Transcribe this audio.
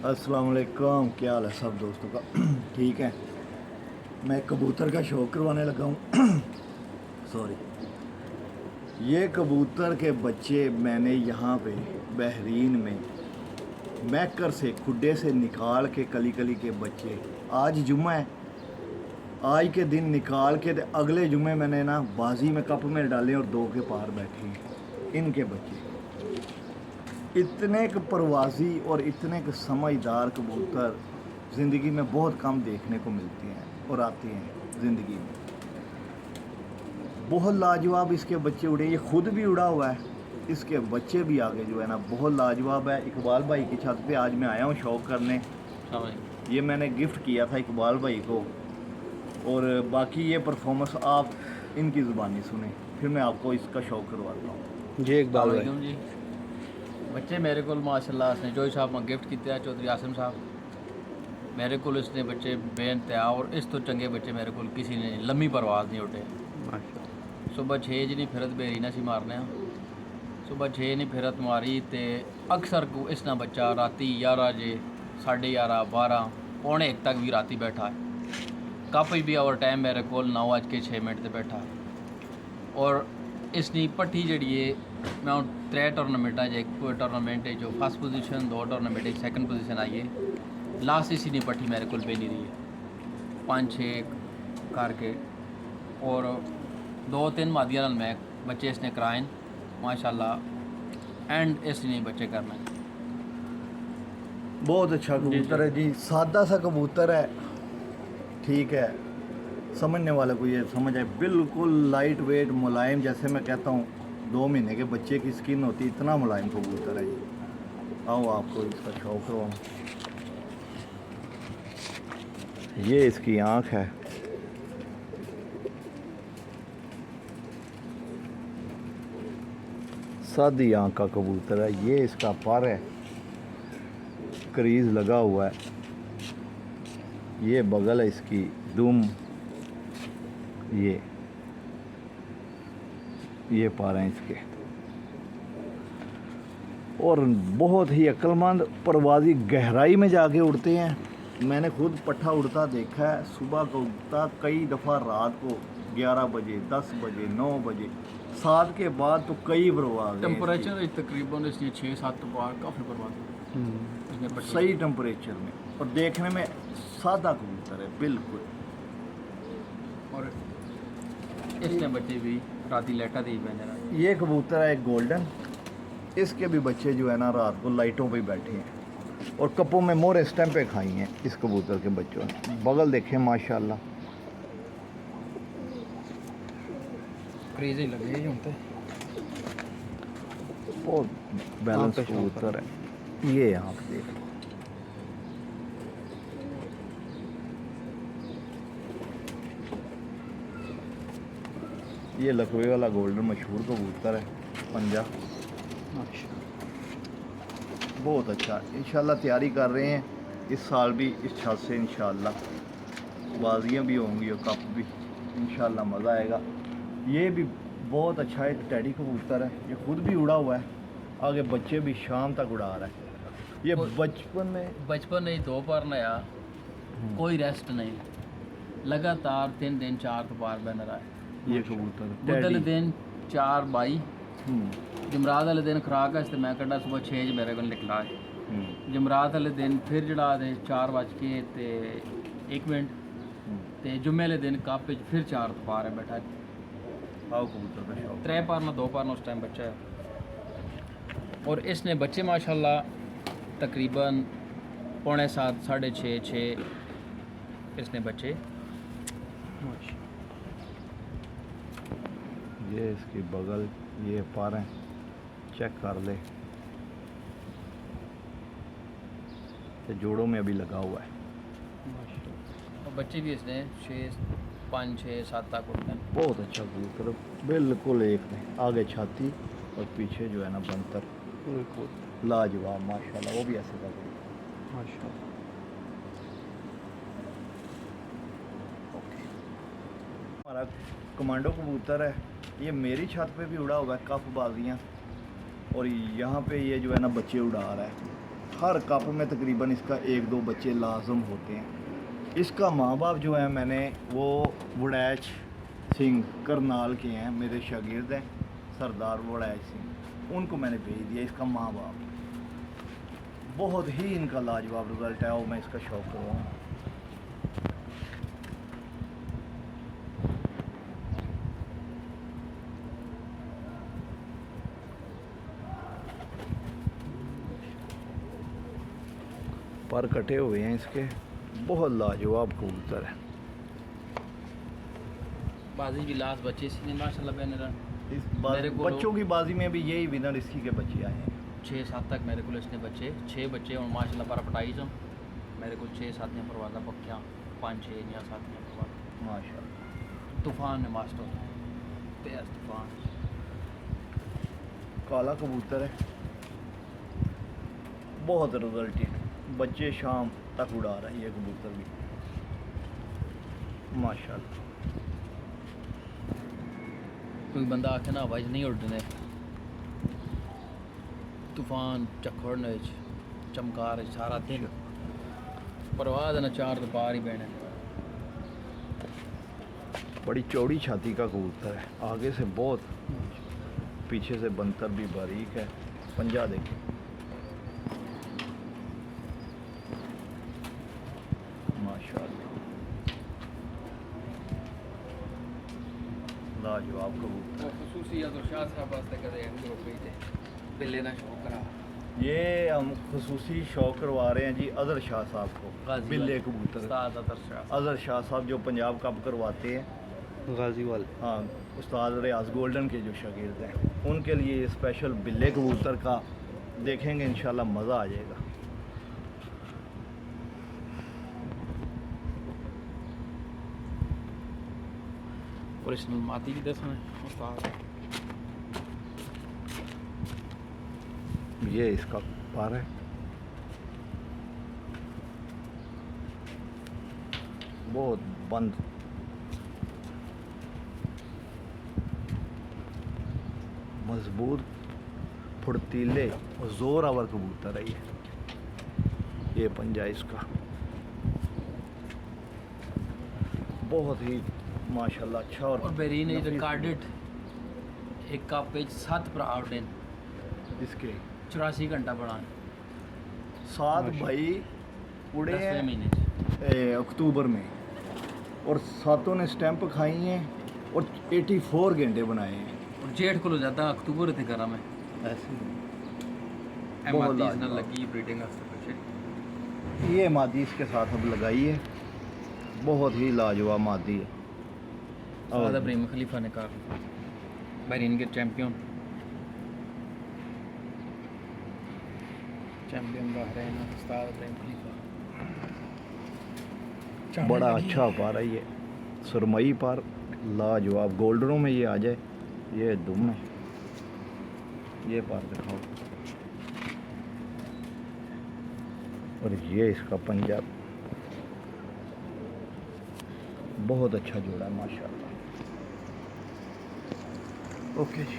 अस्सलाम वालेकुम, क्या हाल है सब दोस्तों का। ठीक है, मैं कबूतर का शौक़ करवाने लगा हूँ। सॉरी, ये कबूतर के बच्चे मैंने यहाँ पे बहरीन में मैकर से खुड्डे से निकाल के कली कली के बच्चे, आज जुम्मा है, आज के दिन निकाल के अगले जुम्मे मैंने ना बाजी में कप में डाले और दो के पार बैठे हैं इनके बच्चे। इतने क परवाज़ी और इतने क समझदार कबूतर ज़िंदगी में बहुत कम देखने को मिलते हैं और आते हैं ज़िंदगी में। बहुत लाजवाब इसके बच्चे उड़े, ये खुद भी उड़ा हुआ है, इसके बच्चे भी आगे जो है ना बहुत लाजवाब है। इकबाल भाई की छत पे आज मैं आया हूँ शौक़ करने। ये मैंने गिफ्ट किया था इकबाल भाई को, और बाकी ये परफॉर्मेंस आप इनकी ज़ुबानी सुने, फिर मैं आपको इसका शौक़ करवाता हूँ। जी इकबाल भाई जी, बच्चे मेरे को माशाल्लाह इसने जोई साहब में गिफ्ट किया, चौधरी आसिम साहब मेरे को इसने बच्चे बेनतहा, और इस तो चंगे बच्चे मेरे को किसी ने लम्मी परवाज़ नहीं उठे। सुबह 6 जी नहीं फिरत बेरी ना सी मारने, सुबह 6 नहीं फिरत मारी तो अक्सर को इसना बच्चा राती 11 जे 11:30 12 पौने 1 तक भी राती बैठा है। काफ़ी भी ओवर टाइम मेरे को 9:06 से बैठा है। और इसनी पट्टी जी मैं 3 टूर्नामेंट एक टूर्नामेंट है जो first position, 2 tournament second position आई है। लास्ट इसी ने पट्टी मेरे को बेनी रही है 5-6 करके, और 2-3 मादिया मैं बच्चे इसने कराए माशाल्लाह, एंड इसने बच्चे करना है। बहुत अच्छा कबूतर है जी, सादा सा कबूतर है, ठीक है, समझने वाले को ये समझ आए। बिल्कुल लाइट वेट मुलायम, जैसे मैं कहता हूँ 2 महीने के बच्चे की स्किन होती, इतना मुलायम कबूतर है ये। आओ आपको इसका शौक़ करवाऊँ। ये इसकी आँख है, सादी आँख का कबूतर है। ये इसका पर है, क्रीज लगा हुआ है। ये बगल है इसकी दुम, ये पा रहे हैं इसके, और बहुत ही अक्लमंद परवाज़ी गहराई में जाके उड़ते हैं। मैंने खुद पट्ठा उड़ता देखा है, सुबह को उड़ता, कई दफ़ा रात को 11 बजे 10 बजे 9 बजे 7 के बाद तो कई परवाज़। टेम्परेचर तकरीबन इसलिए 6-7 बार काफ़ी परवाज़ सही टेम्परेचर में, और देखने में सादा कबूतर है बिल्कुल। और इसने बच्चे भी राती लेटा दी मैंने। ये कबूतर है एक गोल्डन, इसके भी बच्चे जो है ना रात को लाइटों पे बैठे हैं, और कपों में मोर स्टैम्प पे खाई हैं इस कबूतर के बच्चों ने। बगल देखें माशाल्लाह, क्रेज़ ही लगे होते, बहुत बैलेंस कबूतर है। ये यहाँ पे देख लो, ये लकवे वाला गोल्डन मशहूर कबूतर है, पंजा बहुत अच्छा। इंशाल्लाह तैयारी कर रहे हैं इस साल भी इस छत से, इंशाल्लाह बाजियाँ भी होंगी और कप भी, इंशाल्लाह मज़ा आएगा। ये भी बहुत अच्छा है, टैडी कबूतर है, ये खुद भी उड़ा हुआ है, आगे बच्चे भी शाम तक उड़ा रहा है। ये बचपन नहीं 2 बार नया, कोई रेस्ट नहीं, लगातार 3 दिन 4 बार बन रहा है ये कबूतर। बुधल दिन 4 बाई, जमरात वाले दिन खुराक है मैं कड़ा सुबह 6 मेरे को निकला है। जमरात वाले दिन फिर जड़ा 4:01 ते जुम्मे वाले दिन कप फिर 4 बार है बैठा। आओ कबूतर का शौक। 3 बार ना 2 बार ना उस टाइम बच्चा है। और इसने बच्चे माशाल्लाह तकरीबन 6:45 6:30 इसने बच्चे। ये इसकी बगल, ये पर हैं, चेक कर ले, तो जोड़ों में अभी लगा हुआ है। और बच्चे भी इसने 5 6 7 तक उठते हैं। बहुत अच्छा कबूतर, बिल्कुल एक नहीं, आगे छाती और पीछे जो है ना बंतर, बिल्कुल लाजवाब माशाल्लाह। वो भी ऐसे लग रही है माशाल्लाह। ओके, हमारा कमांडो कबूतर है, ये मेरी छत पे भी उड़ा हुआ है, कफ बाजियाँ, और यहाँ पे ये जो है ना बच्चे उड़ा रहा है। हर कप में तकरीबन इसका 1-2 बच्चे लाजम होते हैं। इसका माँ बाप जो है मैंने वो वड़ैच सिंह करनाल के हैं, मेरे शागिर्द हैं सरदार वड़ैच सिंह, उनको मैंने भेज दिया। इसका माँ बाप बहुत ही इनका लाजवाब रिज़ल्ट है और मैं इसका शौक करवाऊँ। पर कटे हुए हैं इसके, बहुत लाजवाब कबूतर है। बाजी भी लास्ट बच्चे इसने माशाल्लाह बहन इस मेरे को- बच्चों की बाजी में भी यही विनर इसकी के बच्चे आए हैं। 6-7 तक मेरे को इसने बच्चे 6 बच्चे और माशाल्लाह पर पटाई सम मेरे को 6-7 ने परवाजा पक्कियाँ 5-6 या 7 ने परवाजा माशाल्लाह तूफान है मास्टर तेज तूफान। काला कबूतर है, बहुत रिजल्ट है। बच्चे शाम तक उड़ा रहा है ये कबूतर भी माशाल्लाह। कोई बंदा आखे ना हवाई नहीं उड़ने तूफान चखड़ चमकार सारा दिन परवाज है ना 4 तो पार ही बैठे। बड़ी चौड़ी छाती का कबूतर है, आगे से बहुत, पीछे से बंतर भी बारीक है। पंजा देखें माशाल्लाह, लाजवाब कबूतर। खसूसियत और शाह साहब वास्ते कदे ग्रुप पे थे बिल्ले ना शौक करा। ये हम खसूसी शौक करवा रहे हैं जी अजहर शाह साहब को, गाजी बिल्ले वाले। कबूतर। उस्ताद अदर शाह अजहर शाह साहब जो पंजाब कप करवाते हैं, गाजी वाले। हाँ, उस्ताद रियाज गोल्डन के जो शागिर्द हैं, उनके लिए ये स्पेशल बिल्ले कबूतर का देखेंगे, इंशाल्लाह मज़ा आ जाएगा। ओरिजिनल माती भी दस में उस्ताद ये इसका पार है, बहुत बंद, मजबूत, फुर्तीले और जोर आवर कबूतर है ये पंजा इसका बहुत ही माशाल्लाह अच्छा। और बेरीन इज नफीस रिकॉर्डेड एक का पेज 7 पर आउटडेन कबूतर। इसके 84 घंटा बढ़ा 7 भाई उड़े 10वें हैं महीने अक्टूबर में, और 7 ने स्टैंप खाई हैं और 84 घंटे बनाए हैं और जेठ को लो जाता अक्टूबर थे करा में ऐसे। एमआरटी ना लाजवाब। लगी ब्रीडिंग वास्ते ये मादी इसके साथ अब लगाई है, बहुत ही लाजवाब मादी है। उस्ताद इब्राहिम खलीफा ने कहा बेरीन के चैंपियन बहरीन उस्ताद इब्राहिम खलीफा बड़ा अच्छा पार है ये, सुरमई पार लाजवाब। गोल्डनों में ये आ जाए, ये दुम है, ये पार दिखाओ। और ये इसका पंजाब बहुत अच्छा जोड़ा है माशाल्लाह। ओके जी।